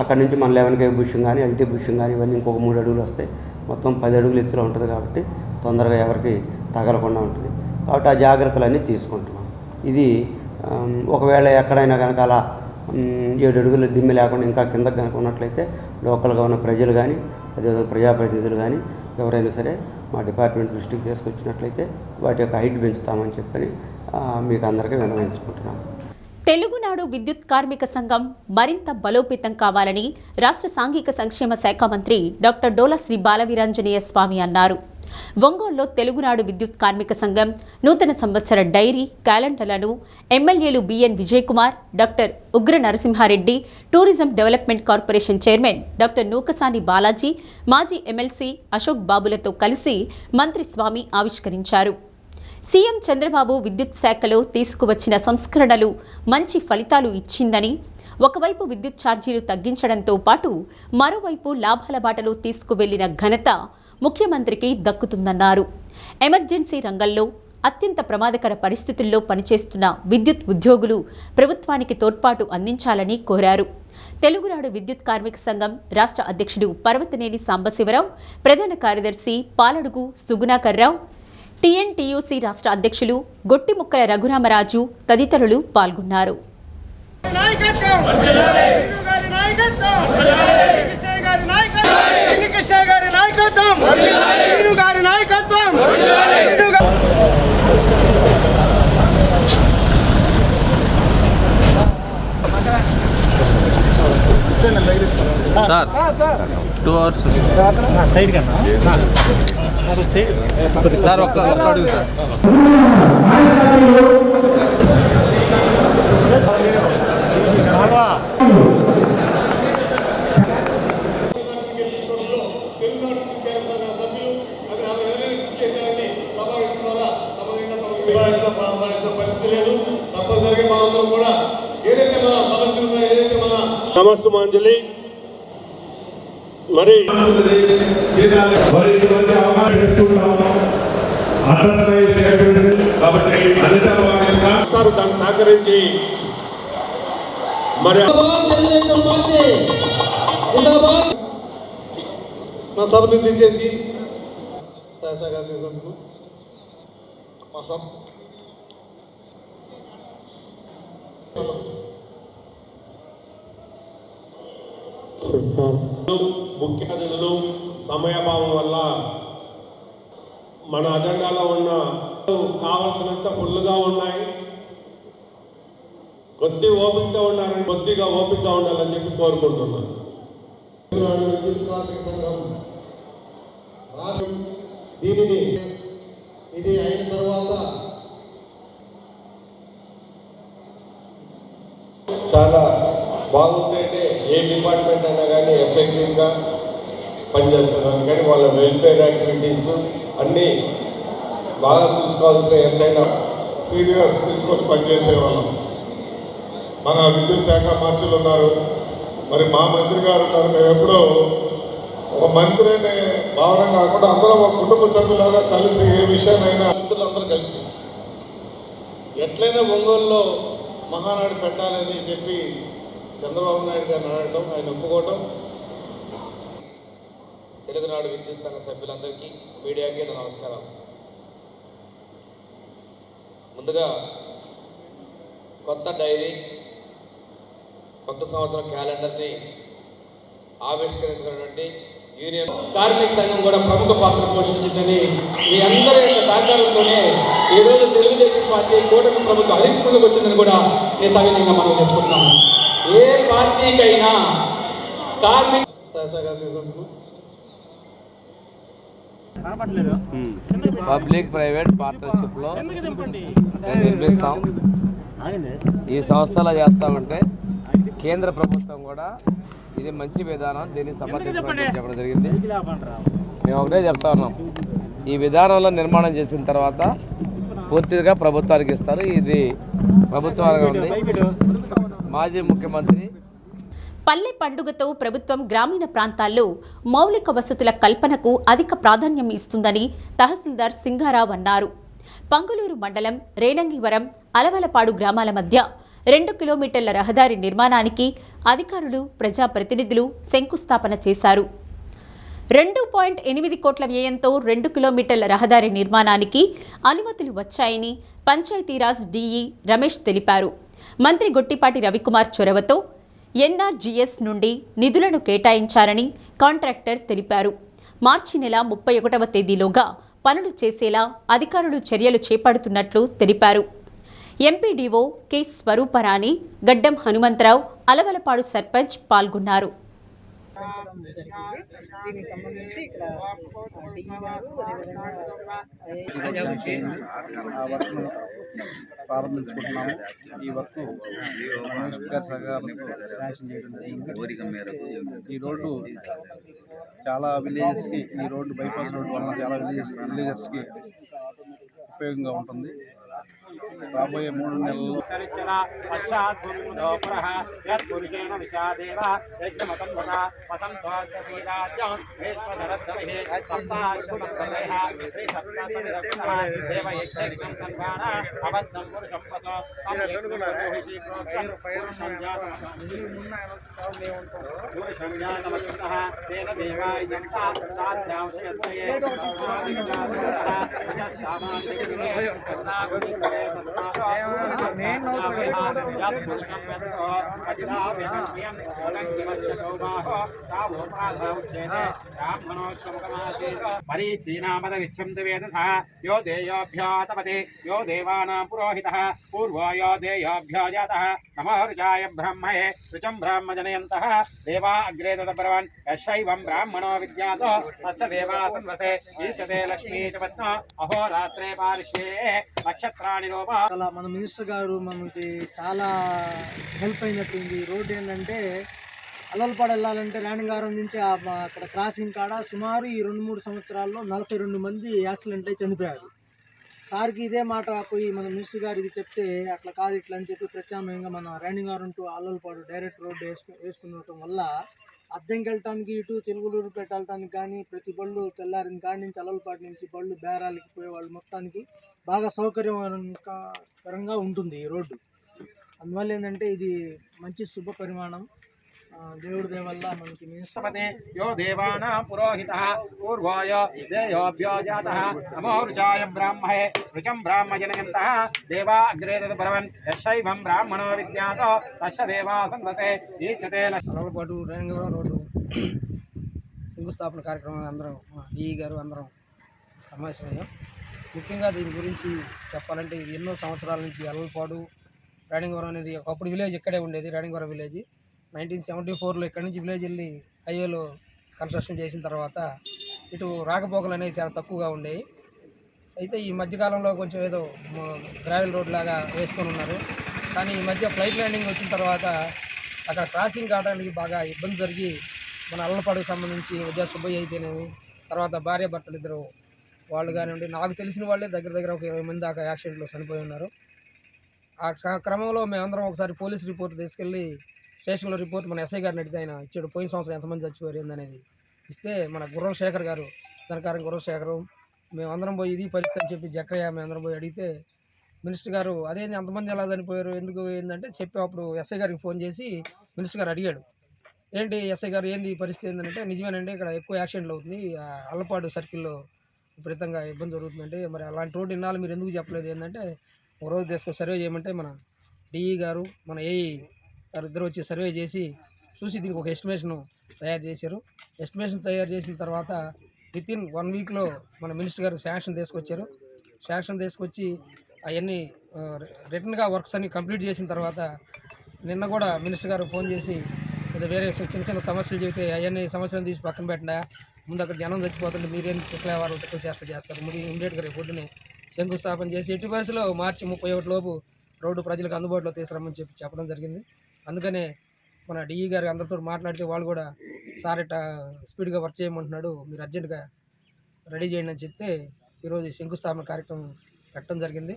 అక్కడి నుంచి మన 11 kV బుషింగ్ కానీ ఎల్టీ బుషింగ్ కానీ ఇవన్నీ ఇంకొక 3 అడుగులు వస్తాయి. మొత్తం 10 అడుగులు ఎత్తులో ఉంటుంది. కాబట్టి తొందరగా ఎవరికి తగలకుండా ఉంటుంది. కాబట్టి ఆ జాగ్రత్తలన్నీ తీసుకుంటున్నాం. ఇది ఒకవేళ ఎక్కడైనా కనుక అలా 7 అడుగులు దిమ్మి లేకుండా ఇంకా కిందకు కనుక ఉన్నట్లయితే లోకల్గా ఉన్న ప్రజలు కానీ అదేవిధంగా ప్రజాప్రతినిధులు కానీ ఎవరైనా సరే మా డిపార్ట్మెంట్ దృష్టికి తీసుకొచ్చినట్లయితే వాటి యొక్క హైట్ పెంచుతామని చెప్పని మీకు అందరికీ విన్నవించుకుంటున్నాను. తెలుగునాడు విద్యుత్ కార్మిక సంఘం మరింత బలోపేతం కావాలని రాష్ట్ర సాంఘిక సంక్షేమ శాఖ మంత్రి డాక్టర్ డోలా శ్రీ బాలవీరాంజనేయ స్వామి అన్నారు. ఒంగోలులో తెలుగునాడు విద్యుత్ కార్మిక సంఘం నూతన సంవత్సర డైరీ క్యాలెండర్లను ఎమ్మెల్యేలు B N Vijay Kumar, doctor Ugra Narasimhareddy, tourism development corporation chairman doctor Nookasani Balaji, మాజీ ఎమ్మెల్సీ అశోక్ బాబులతో కలిసి మంత్రి స్వామి ఆవిష్కరించారు. సీఎం చంద్రబాబు విద్యుత్ శాఖలో తీసుకువచ్చిన సంస్కరణలు మంచి ఫలితాలు ఇచ్చిందని, ఒకవైపు విద్యుత్ ఛార్జీలు తగ్గించడంతో పాటు మరోవైపు లాభాల బాటలో తీసుకువెళ్లిన ఘనత ముఖ్యమంత్రికి దక్కుతుందన్నారు. ఎమర్జెన్సీ రంగంలో అత్యంత ప్రమాదకర పరిస్థితుల్లో పనిచేస్తున్న విద్యుత్ ఉద్యోగులు ప్రభుత్వానికి తోడ్పాటు అందించాలని కోరారు. తెలుగునాడు విద్యుత్ కార్మిక సంఘం రాష్ట్ర అధ్యక్షుడు పర్వతనేని సాంబశివరావు, ప్రధాన కార్యదర్శి పాలడుగు సుగుణాకర్రావు, టీఎన్టీయూసీ రాష్ట్ర అధ్యక్షులు గొట్టిముక్కల రఘురామరాజు తదితరులు పాల్గొన్నారు. సార్ 2 hours సైడ్ కన్నా సార్ ఒక్క అడుగు సార్ నమస్సుమాంజలి. మరి కాబట్టి దాన్ని సహకరించి మరి నా సభనించేసి ముఖ్య అతిథులు సమయభావం వల్ల మన అజెండాలో ఉన్న కావాల్సినంత ఫుల్గా ఉన్నాయి. కొద్ది ఓపికగా ఉండాలని కొద్దిగా ఓపికగా ఉండాలని చెప్పి కోరుకుంటున్నాను. దీనిని ఇది అయిన తర్వాత చాలా బాగుంటే ఏ డిపార్ట్మెంట్ అయినా కానీ ఎఫెక్టివ్గా పనిచేస్తున్నారు. కానీ వాళ్ళ వెల్ఫేర్ యాక్టివిటీస్ అన్నీ బాగా చూసుకోవాల్సిన ఎంతైనా సీరియస్ తీసుకొని పనిచేసేవాళ్ళం. మన విద్యుత్ శాఖ మంత్రులు ఉన్నారు, మరి మా మంత్రి గారు ఉన్నారు. మేము ఎప్పుడూ ఒక మంత్రి అనే భావన కాకుండా అందరం ఒక కుటుంబ సభ్యులాగా కలిసి ఏ విషయాన్నైనా మంత్రులందరూ కలిసి ఎట్లయినా ఒంగోలులో మహానాడు పెట్టాలని చెప్పి చంద్రబాబు నాయుడు గారిని అడగడం, ఆయన ఒప్పుకోవడం. తెలుగునాడు విద్యుత్ సంఘ సభ్యులందరికీ మీడియాకి నమస్కారం. ముందుగా కొత్త డైరీ కొత్త సంవత్సరం క్యాలెండర్ని ఆవిష్కరించినటువంటి యూనియన్ కార్మిక సంఘం కూడా ప్రముఖ పాత్ర పోషించిందని మీ అందరి యొక్క సహకారంతోనే ఈరోజు తెలుగుదేశం పార్టీ కూటమి ప్రభుత్వం అధికారంలోకి వచ్చిందని కూడా నేను సవినయంగా మనం చేసుకుంటున్నాము. ఏ పార్టీకైనా కార్మిక పబ్లిక్ ప్రైవేట్ పార్ట్నర్షిప్లో నిర్మిస్తాం. ఈ సంస్థలో చేస్తామంటే కేంద్ర ప్రభుత్వం కూడా ఇది మంచి విధానం, దీన్ని సమర్థించమని చెప్పడం జరిగింది. మేము ఒకటే చెప్తా ఉన్నాం, ఈ విధానంలో నిర్మాణం చేసిన తర్వాత పూర్తిగా ప్రభుత్వానికి ఇస్తారు. ఇది ప్రభుత్వాలుగా ఉంది. మాజీ ముఖ్యమంత్రి పల్లె పండుగతో ప్రభుత్వం గ్రామీణ ప్రాంతాల్లో మౌలిక వసతుల కల్పనకు అధిక ప్రాధాన్యం ఇస్తుందని తహసీల్దార్ సింగారావు అన్నారు. పంగులూరు మండలం రేణంగివరం అలవలపాడు గ్రామాల మధ్య 2 కిలోమీటర్ల రహదారి నిర్మాణానికి అధికారులు ప్రజాప్రతినిధులు శంకుస్థాపన చేశారు. 2.8 కోట్ల వ్యయంతో 2 కిలోమీటర్ల రహదారి నిర్మాణానికి అనుమతులు వచ్చాయని పంచాయతీరాజ్ డీఈ రమేష్ తెలిపారు. మంత్రి గొట్టిపాటి రవికుమార్ చొరవతో ఎన్ఆర్జీఎస్ నుండి నిధులను కేటాయించారని కాంట్రాక్టర్ తెలిపారు. మార్చి నెల 31వ తేదీలోగా పనులు చేసేలా అధికారులు చర్యలు చేపడుతున్నట్లు తెలిపారు. ఎంపీడీఓ కె స్వరూపరాణి, గడ్డం హనుమంతరావు, అలవలపాడు సర్పంచ్ పాల్గొన్నారు. దీనికి సంబంధించి ఇక్కడ ప్రారంభించుకుంటున్నాము. ఈ వర్క్ సహకారంతో శాంక్షన్ చేయడం జరిగింది. ఈ రోడ్డు చాలా విలేజెస్కి, ఈ రోడ్డు బైపాస్ రోడ్డు వలన చాలా విలేజెస్కి ఉపయోగంగా ఉంటుంది. రాబోయే 3 నెలల్లో यो देयोभ्यातपते यो देवानां पुरोहितः पूर्वो यो देयोभ्यो जातः नमो ऋचाय ब्रह्मणे ऋचं ब्राह्मजनयन्तः देवा अग्रे तदब्रवन् यशैवं ब्राह्मणो विद्यातो तस्य देवासन्वसे ईचते लक्ष्मी च पत्नो अहोरात्रे पार्श्वे नक्षत्राणि लोप. అలా మన మినిస్టర్ గారు మనకి చాలా హెల్ప్ అయినట్టుంది. రోడ్డు ఏంటంటే అలవలపాడు వెళ్ళాలంటే రేణంగారం నుంచి అక్కడ క్రాసింగ్ కాడ సుమారు ఈ 2-3 సంవత్సరాల్లో 42 మంది యాక్సిడెంట్ అయి చనిపోయారు. సార్కి ఇదే మాట పోయి మన మినిస్టర్ గారు ఇది చెప్తే అట్లా కాదు ఇట్లా అని చెప్పి ప్రత్యామ్నాయంగా మన రేణంగారం టు అలవలపాడు డైరెక్ట్ రోడ్డు వేసుకునడం వల్ల అద్దెంకి వెళ్ళటానికి ఇటు చెలుగులూరు పెట్టడానికి కానీ ప్రతి బళ్ళు తెల్లారిన కాడి నుంచి అలవలపాడు నుంచి బళ్ళు బేరాలకి పోయే వాళ్ళు మొత్తానికి బాగా సౌకర్యకరంగా ఉంటుంది ఈ రోడ్డు. అందువల్ల ఏంటంటే ఇది మంచి శుభ పరిమాణం. దేవుడి దయ వల్ల మనకి मिनिस्टर यो देवानां पुरोहितः पूर्वाय देयोभ्यो जातः नमो ऋचाय ब्राह्मणे ऋचं ब्राह्मजनयन्तः देवा अग्रे तदब्रवन् यशैवं ब्राह्मणो विद्यातो तस्य देवासन्वसे ईचते. అలవలపాడు రేణంగవరం రోడ్డు శంకుస్థాపన కార్యక్రమం అందరం డిఈ గారు అందరం సమావేశమయ్యాం. ముఖ్యంగా దీని గురించి చెప్పాలంటే ఇది ఎన్నో సంవత్సరాల నుంచి అలవలపాడు రేణంగవరం అనేది ఒకప్పుడు విలేజ్ ఇక్కడే ఉండేది. రేణంగవరం విలేజ్ 1974లో ఇక్కడ నుంచి విలేజ్ వెళ్ళి హైవేలో కన్స్ట్రక్షన్ చేసిన తర్వాత ఇటు రాకపోకలు అనేవి చాలా తక్కువగా ఉండేవి. అయితే ఈ మధ్యకాలంలో కొంచెం ఏదో గ్రావెల్ రోడ్ లాగా వేసుకొని ఉన్నారు. కానీ ఈ మధ్య ఫ్లైట్ ల్యాండింగ్ వచ్చిన తర్వాత అక్కడ క్రాసింగ్ కావడానికి బాగా ఇబ్బంది జరిగి మన అల్లపాడుకు సంబంధించి ఉదయ సుబ్బయ్య అయితేనేమి, తర్వాత భార్య భర్తలు ఇద్దరు వాళ్ళు కానివ్వండి, నాకు తెలిసిన వాళ్ళే దగ్గర ఒక 20 మంది దాకా యాక్సిడెంట్లో చనిపోయి ఉన్నారు. ఆ క్రమంలో మేమందరం ఒకసారి పోలీస్ రిపోర్ట్ తీసుకెళ్ళి స్టేషన్లో రిపోర్ట్ మన ఎస్ఐ గారిని అడిగితే ఆయన ఇచ్చాడు. పోయిన సంవత్సరం ఎంతమంది చచ్చిపోయారు ఏందనేది ఇస్తే మన గుర్రం శేఖర్ గారు, సర్కారం గుర్రం శేఖరు, మేమందరం పోయి ఇది పరిస్థితి అని చెప్పి జక్కయ్య మేమందరం పోయి అడిగితే మినిస్టర్ గారు అదేంటి అంతమంది ఎలా చనిపోయారు ఎందుకు ఏంటంటే చెప్పి అప్పుడు ఎస్ఐ గారికి ఫోన్ చేసి మినిస్టర్ గారు అడిగాడు, ఏంటి ఎస్ఐ గారు ఏంది ఈ పరిస్థితి ఏంటంటే నిజమేనంటే ఇక్కడ ఎక్కువ యాక్సిడెంట్లు అవుతుంది, అల్లపాడు సర్కిల్లో విపరీతంగా ఇబ్బంది జరుగుతుందంటే మరి అలాంటి రోడ్డు ఇన్నాళ్ళు మీరు ఎందుకు చెప్పలేదు ఏంటంటే ఒక రోజు తీసుకొని సర్వే చేయమంటే మన డిఈ గారు మన ఏఈ గారు ఇద్దరు వచ్చి సర్వే చేసి చూసి దీనికి ఒక ఎస్టిమేషన్ తయారు చేశారు. ఎస్టిమేషన్ తయారు చేసిన తర్వాత వితిన్ 1 వీక్లో మన మినిస్టర్ గారు శాంక్షన్ తీసుకొచ్చారు. శాంక్షన్ తీసుకొచ్చి అవన్నీ రిటర్న్గా వర్క్స్ అన్ని కంప్లీట్ చేసిన తర్వాత నిన్న కూడా మినిస్టర్ గారు ఫోన్ చేసి వేరే చిన్న సమస్యలు చెబితే అవన్నీ సమస్యలను తీసి పక్కన పెట్టినా ముందు అక్కడ జనం చచ్చిపోతుంటే మీరేం తిక్కలే వారు తిక్కలు చేస్తారు ముందు ఇమీడియట్గా రేపు పొద్దున్నే శంకుస్థాపన చేసి ఎట్టి పరిస్థితిలో మార్చి 31 లోపు రోడ్డు ప్రజలకు అందుబాటులో తీసుకురమ్మని చెప్పడం జరిగింది. అందుకనే మన డిఈ గారు అందరితో మాట్లాడితే వాళ్ళు కూడా సార్ ఇట్లా స్పీడ్గా వర్క్ చేయమంటున్నాడు, మీరు అర్జెంటుగా రెడీ చేయండి అని చెప్తే ఈరోజు శంకుస్థాపన కార్యక్రమం పెట్టడం జరిగింది.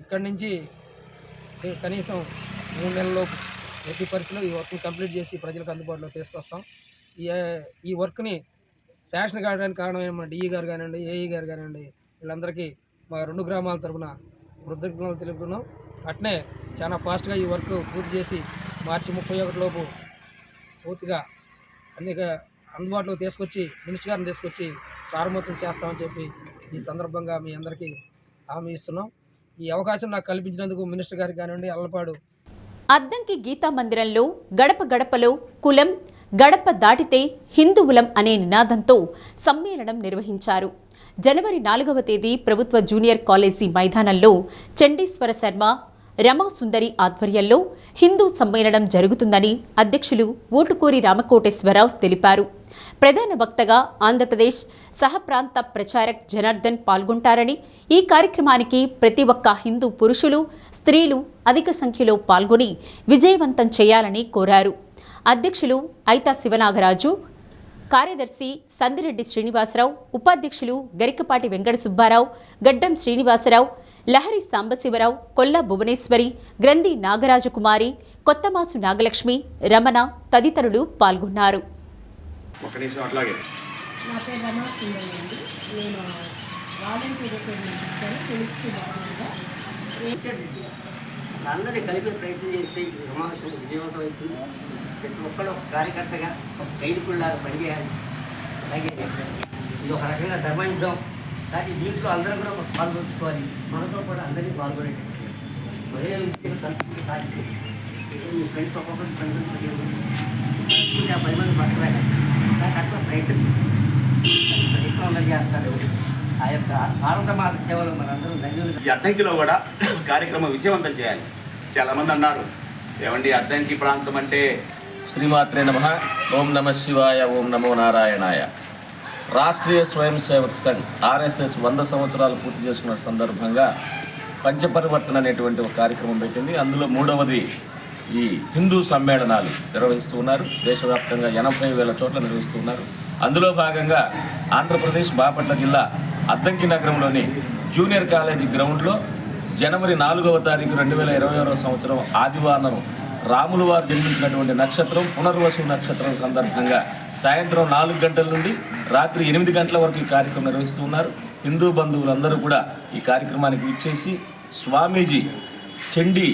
ఇక్కడి నుంచి కనీసం 3 నెలల్లోపు ఎట్టి పరిస్థితిలో ఈ వర్క్ని కంప్లీట్ చేసి ప్రజలకు అందుబాటులో తీసుకొస్తాం. ఈ వర్క్ని శాంక్షన్ కావడానికి కారణమైన మా డిఈ గారు కానివ్వండి, ఏఈ గారు కానివ్వండి, వీళ్ళందరికీ మా 2 గ్రామాల తరఫున కృతజ్ఞతలు తెలుపుతున్నాం. అట్నే చాలా ఫాస్ట్గా ఈ వర్క్ పూర్తి చేసి మార్చి 31 లోపు పూర్తిగా అన్ని అందుబాటులో తీసుకొచ్చి మినిస్టర్ గారిని తీసుకొచ్చి ప్రారంభోత్సవం చేస్తామని చెప్పి ఈ సందర్భంగా మీ అందరికీ హామీ ఇస్తున్నాం. ఈ అవకాశం నాకు కల్పించినందుకు మినిస్టర్ గారికి కానివ్వండి, అల్లపాడు అద్దంకి గీతా మందిరంలో గడప గడపలో కులం, గడప దాటితే హిందువులం అనే నినాదంతో సమ్మేళనం నిర్వహించారు. జనవరి 4వ తేదీ ప్రభుత్వ జూనియర్ కాలేజీ మైదానంలో చండీశ్వర శర్మ, రమాసుందరి ఆధ్వర్యంలో హిందూ సమ్మేళనం జరుగుతుందని అధ్యక్షులు ఊటుకూరి రామకోటేశ్వరరావు తెలిపారు. ప్రధాన వక్తగా ఆంధ్రప్రదేశ్ సహప్రాంత ప్రచారక్ జనార్దన్ పాల్గొంటారని, ఈ కార్యక్రమానికి ప్రతి ఒక్క హిందూ పురుషులు, స్త్రీలు అధిక సంఖ్యలో పాల్గొని విజయవంతం చేయాలని కోరారు. అధ్యక్షులు ఐతా శివనాగరాజు, కార్యదర్శి సందిరెడ్డి శ్రీనివాసరావు, ఉపాధ్యక్షులు గరికపాటి వెంకట సుబ్బారావు, గడ్డం శ్రీనివాసరావు, లహరి సాంబశివరావు, కొల్లా భువనేశ్వరి, గ్రంథి నాగరాజకుమారి, కొత్తమాసు నాగలక్ష్మి, రమణ తదితరులు పాల్గొన్నారు. నా పేరు రమా సుందరి అండి. నేను వాలంటీర్ ఇచ్చాను తెలుసు. అందరినీ కలిపి ప్రయత్నం చేస్తే ఈ సమావేశం విజయవంతం అవుతుంది. ప్రతి ఒక్కరు ఒక కార్యకర్తగా ఒక సైనికుల్లాగా పనిచేయాలి. అలాగే ఇది ఒక రకంగా ధర్మయుద్ధం, కానీ దీంట్లో అందరూ కూడా ఒక పాల్గొంచుకోవాలి. మనతో కూడా అందరినీ పాల్గొనేటట్టు మహిళల విషయంలో సంతృప్తి సాధ్యం. మీ ఫ్రెండ్స్ ఒక్కొక్కరికి 10 మంది 10 మంది పట్టుకోవాలి. నాకు అట్లా ప్రయత్నం అందరూ చేస్తారు. ఆ యొక్క భారత మాత సేవలు మనందరూ ధన్యులు. ఈ అద్దంకిలో కూడా కార్యక్రమం విజయవంతం చేయాలి. చాలామంది అన్నారు, ఏమండి అద్దంకి ప్రాంతం అంటే శ్రీమాత్రే నమః. ఓం నమ శివాయ, ఓం నమో నారాయణాయ. రాష్ట్రీయ స్వయం సేవక్ సంఘ్ RSS 100 సంవత్సరాలు పూర్తి చేసుకున్న సందర్భంగా పంచపరివర్తన అనేటువంటి ఒక కార్యక్రమం పెట్టింది. అందులో 3వది ఈ హిందూ సమ్మేళనాలు నిర్వహిస్తూ ఉన్నారు. దేశవ్యాప్తంగా 80,000 చోట్ల నిర్వహిస్తూ ఉన్నారు. అందులో భాగంగా ఆంధ్రప్రదేశ్ బాపట్ల జిల్లా అద్దంకి నగరంలోని జూనియర్ కాలేజీ గ్రౌండ్లో జనవరి 4వ తారీఖు 2021 సంవత్సరం ఆదివారం రాములు వారు జన్మించినటువంటి నక్షత్రం పునర్వసు నక్షత్రం సందర్భంగా సాయంత్రం 4 గంటల నుండి రాత్రి 8 గంటల వరకు ఈ కార్యక్రమం నిర్వహిస్తూ ఉన్నారు. హిందూ బంధువులందరూ కూడా ఈ కార్యక్రమానికి విచ్చేసి స్వామీజీ చండీ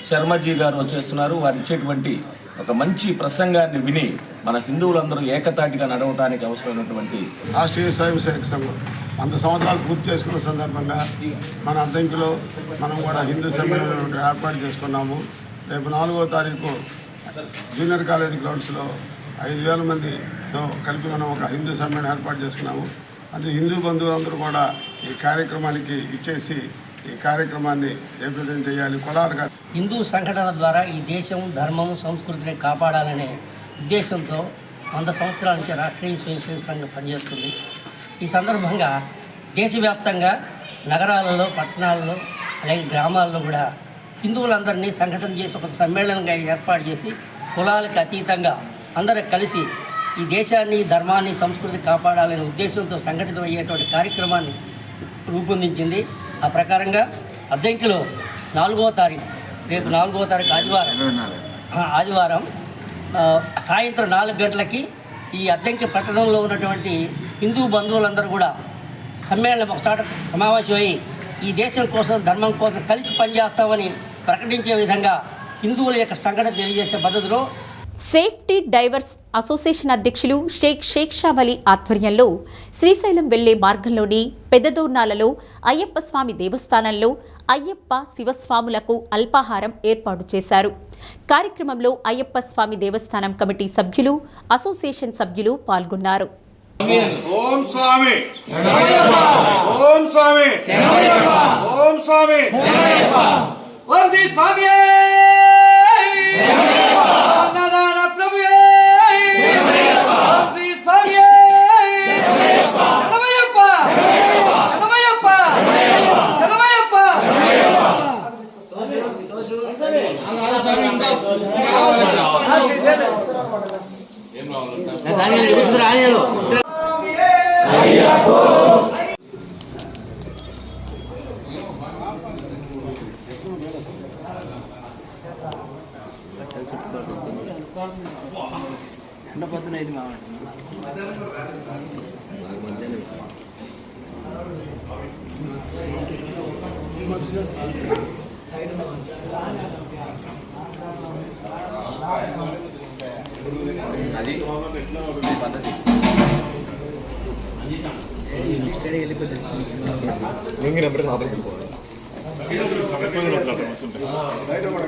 శర్మజీ గారు వచ్చేస్తున్నారు. వారు ఇచ్చేటువంటి ఒక మంచి ప్రసంగాన్ని విని మన హిందువులందరూ ఏకతాటిగా నడవడానికి అవసరమైనటువంటి రాష్ట్రీయ స్వయం సేవక సంఘం 100 సంవత్సరాలు పూర్తి చేసుకున్న సందర్భంగా మన అద్దంకిలో మనం కూడా హిందూ సమ్మేళనం ఏర్పాటు చేసుకున్నాము. రేపు 4వ తారీఖు జూనియర్ కాలేజీ గ్రౌండ్స్లో 5,000 మందితో కలిపి మనం ఒక హిందూ సమ్మేళనం ఏర్పాటు చేసుకున్నాము. అది హిందూ బంధువులందరూ కూడా ఈ కార్యక్రమానికి ఇచ్చేసి ఈ కార్యక్రమాన్ని జయప్రదం చేయాలి. కులాలుగా హిందూ సంఘటన ద్వారా ఈ దేశం, ధర్మం, సంస్కృతిని కాపాడాలనే ఉద్దేశంతో 100 సంవత్సరాల నుంచి రాష్ట్రీయ స్వయం సేవక సంఘం పనిచేస్తుంది. ఈ సందర్భంగా దేశవ్యాప్తంగా నగరాలలో, పట్టణాలలో, అలాగే గ్రామాల్లో కూడా హిందువులందరినీ సంఘటన చేసి ఒక సమ్మేళనంగా ఏర్పాటు చేసి కులాలకు అతీతంగా అందరూ కలిసి ఈ దేశాన్ని, ధర్మాన్ని, సంస్కృతి కాపాడాలనే ఉద్దేశంతో సంఘటితం అయ్యేటువంటి కార్యక్రమాన్ని రూపొందించింది. ఆ ప్రకారంగా అద్దంకిలో 4వ తారీఖు రేపు 4వ తారీఖు ఆదివారం సాయంత్రం 4 గంటలకి ఈ అద్దంకి పట్టణంలో ఉన్నటువంటి హిందూ బంధువులందరూ కూడా సమ్మేళనం ఒక చోట సమావేశమై ఈ దేశం కోసం, ధర్మం కోసం కలిసి పనిచేస్తామని ప్రకటించే విధంగా హిందువుల యొక్క సంఘటన తెలియజేసే పద్ధతిలో సేఫ్టీ డైవర్స్ అసోసియేషన్ అధ్యక్షులు షేక్ షావలి ఆధ్వర్యంలో శ్రీశైలం వెళ్లే మార్గంలోని పెద్దదోర్నాలలో అయ్యప్ప స్వామి దేవస్థానంలో అయ్యప్ప శివస్వాములకు అల్పాహారం ఏర్పాటు చేశారు. కార్యక్రమంలో అయ్యప్ప స్వామి దేవస్థానం కమిటీ సభ్యులు, అసోసియేషన్ సభ్యులు పాల్గొన్నారు. ఓం స్వామి ఓం స్వామి ఓం స్వామి ఓం శ్రీ స్వామి అన్నదాన ప్రభుయే ఓం శ్రీ స్వామి శరణమయ్యప్ప శరణమయ్యప్ప శరణమయ్యప్ప ఎండ పొద్దున ఇది మా అది పద్ధతి నెక్స్ట్ డే వెళ్ళిపోతుంది బయట కూడా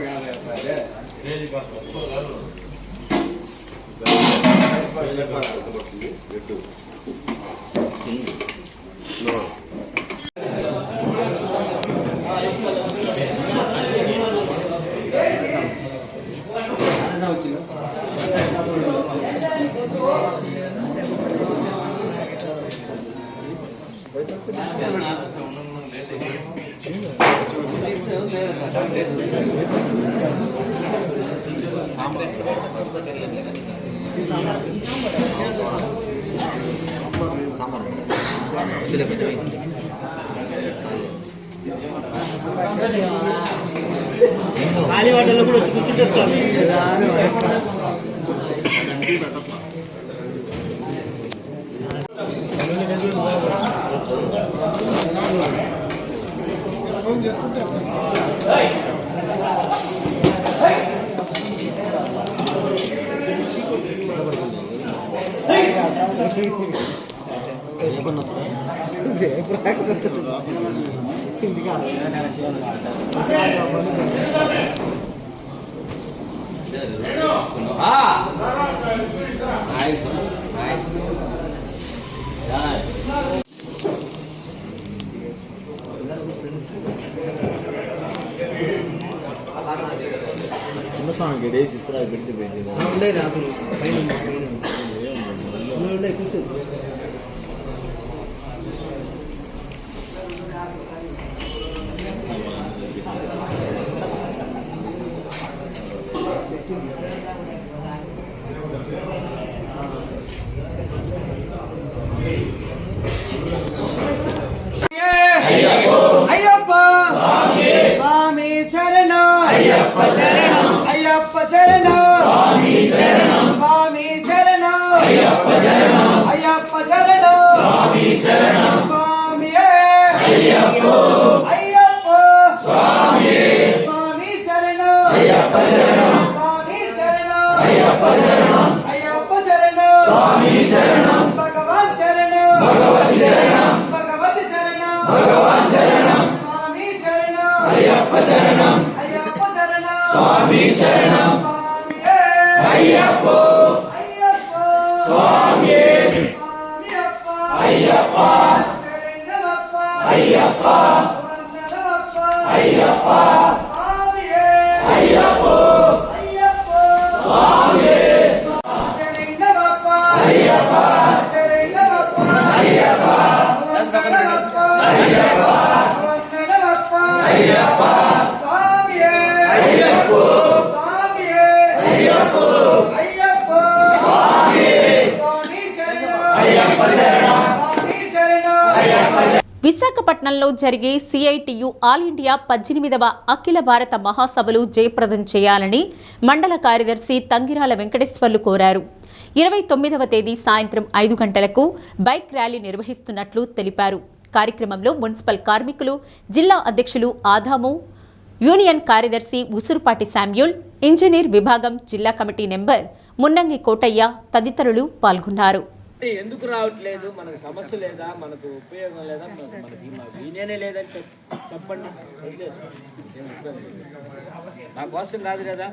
ఖాళీ వాటర్లో కూడా వచ్చి కూర్చుంటారు. చిన్న సాంగ్ డేస్ ఇస్తారా పెడితే పోయింది కూర్చో అయ్యప్ప స్వామి శరణం అయ్యప్ప శరణం అయ్యప్ప శరణం స్వామి శరణం స్వామి శరణం అయ్యప్ప శరణం అయ్యప్ప శరణం స్వామి శరణం స్వామి అయ్యప్ప అయ్యప్ప స్వామి స్వామి శరణం అయ్యప్ప శరణం స్వామి శరణం అయ్యప్ప శరణం అయ్యప్ప శరణం స్వామి శరణం భగవాన్ శరణం భగవతి శరణం భగవతి శరణం భగవాన్ శరణం స్వామి శరణం అయ్యప్ప శరణం అయ్యప్ప శరణం స్వామి శరణం అయ్యప్ప అయ్యప్ప స్వామి అయ్యప్ప శరణమప్ప అయ్యప్ప వందనమప్ప అయ్యప్ప స్వామి అయ్యప్ప అయ్యప్ప స్వామి శరణమప్ప అయ్యప్ప శరణమప్ప అయ్యప్ప వందనమప్ప అయ్యప్ప వందనమప్ప అయ్యప్ప స్వామి అయ్యప్ప స్వామి అయ్యప్ప అయ్యప్ప స్వామి స్వామి శరణం అయ్యప్ప శరణం స్వామి శరణం అయ్యప్ప. విశాఖపట్నంలో జరిగే సిఐటియు ఆల్ ఇండియా 18వ అఖిల భారత మహాసభలు జయప్రదం చేయాలని మండల కార్యదర్శి తంగిరాల వెంకటేశ్వర్లు కోరారు. 29వ తేదీ సాయంత్రం 5 గంటలకు బైక్ ర్యాలీ నిర్వహిస్తున్నట్లు తెలిపారు. కార్యక్రమంలో మున్సిపల్ కార్మికులు, జిల్లా అధ్యక్షులు ఆదాము, యూనియన్ కార్యదర్శి ఉసురుపాటి శామ్యూల్, ఇంజనీర్ విభాగం జిల్లా కమిటీ నెంబర్ మున్నంగి కోటయ్య తదితరులు పాల్గొన్నారు. ఎందుకు రావట్లేదు? మనకు సమస్య లేదా? మనకు ఉపయోగం లేదా? మనకి వీనేనే లేదని చెప్పండి. నా కోసం కాదు కదా.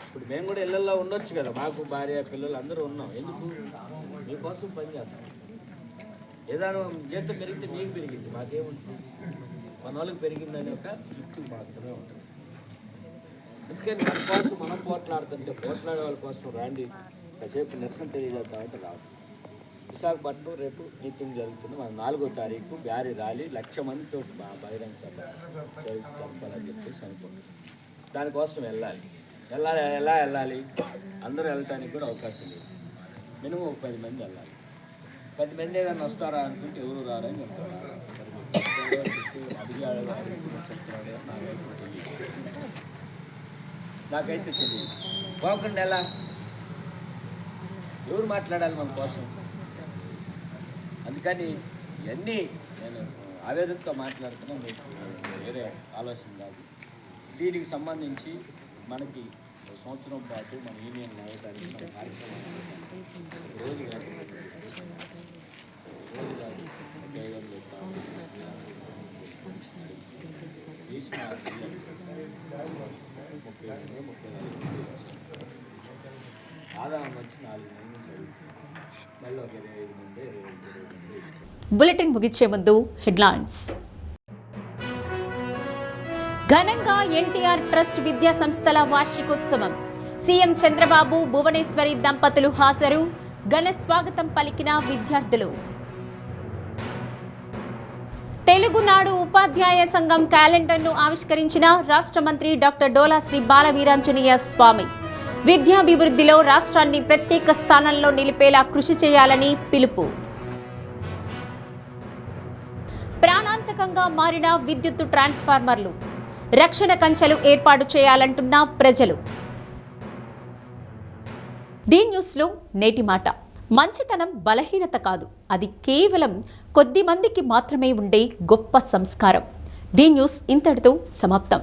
ఇప్పుడు మేము కూడా ఇళ్ళల్లో ఉండొచ్చు కదా. మాకు భార్య పిల్లలు అందరూ ఉన్నాం. ఎందుకు? మీకోసం పని చేస్తాం. ఏదైనా జీతం పెరిగితే మీకు పెరిగింది, మాకేముంటుంది? మన వాళ్ళకి పెరిగిందని ఒక యుక్తి మాత్రమే ఉంటుంది. అందుకని మన కోసం మనం పోట్లాడుతుంటే పోట్లాడే వాళ్ళ కోసం రాండి, కాసేపు నిరసన తెలియజేద్దామంటే రాదు. విశాఖపట్నం రేపు మీటింగ్ జరుగుతుంది. మన 4వ తారీఖు బ్యారీ ర్యాలీ 1,00,000 మందితో బహిరంగ సభ జరపాలని చెప్పేసి అనుకుంటున్నాం. దానికోసం వెళ్ళాలి. ఎలా వెళ్ళాలి? అందరూ వెళ్ళటానికి కూడా అవకాశం లేదు. మినిమం ఒక 10 మంది వెళ్ళాలి. 10 మంది ఏదైనా వస్తారా అనుకుంటే ఎవరు రారని చెప్తారు. నాకైతే తెలియదు. పోకుండా ఎలా? ఎవరు మాట్లాడాలి మన కోసం? అందుకని ఇవన్నీ నేను ఆవేదనతో మాట్లాడుతున్నా, మీకు వేరే ఆలోచన కాదు. దీనికి సంబంధించి మనకి సంవత్సరం పాటు మన యూనియన్ నాయకుడికి మన కార్యక్రమం రోజు కాదు 5 బులెటిన్ ముగిచే ముందు హెడ్లైన్స్. ఘనంగా ఎన్టీఆర్ ట్రస్ట్ విద్యా సంస్థల వార్షికోత్సవం. సీఎం చంద్రబాబు, భువనేశ్వరి దంపతులు హాజరు. ఘన స్వాగతం పలికిన విద్యార్థులు. తెలుగునాడు ఉపాధ్యాయ సంఘం క్యాలెండర్ను ఆవిష్కరించిన రాష్ట్ర మంత్రి డాక్టర్ డోలా శ్రీ బాలవీరాంజనేయ స్వామి. విద్యాభివృద్ధిలో రాష్ట్రాన్ని ప్రత్యేక స్థానంలో నిలిపేలా కృషి చేయాలని పిలుపు. ప్రాణాంతకంగా మారిన విద్యుత్ ట్రాన్స్ఫార్మర్లు. రక్షణ కంచెలు ఏర్పాటు చేయాలంటున్న ప్రజలు. డి న్యూస్లో నేటి మాట. మంచితనం బలహీనత కాదు, అది కేవలం కొద్ది మందికి మాత్రమే ఉండే గొప్ప సంస్కారం. డి న్యూస్ ఇంతటితో సమాప్తం.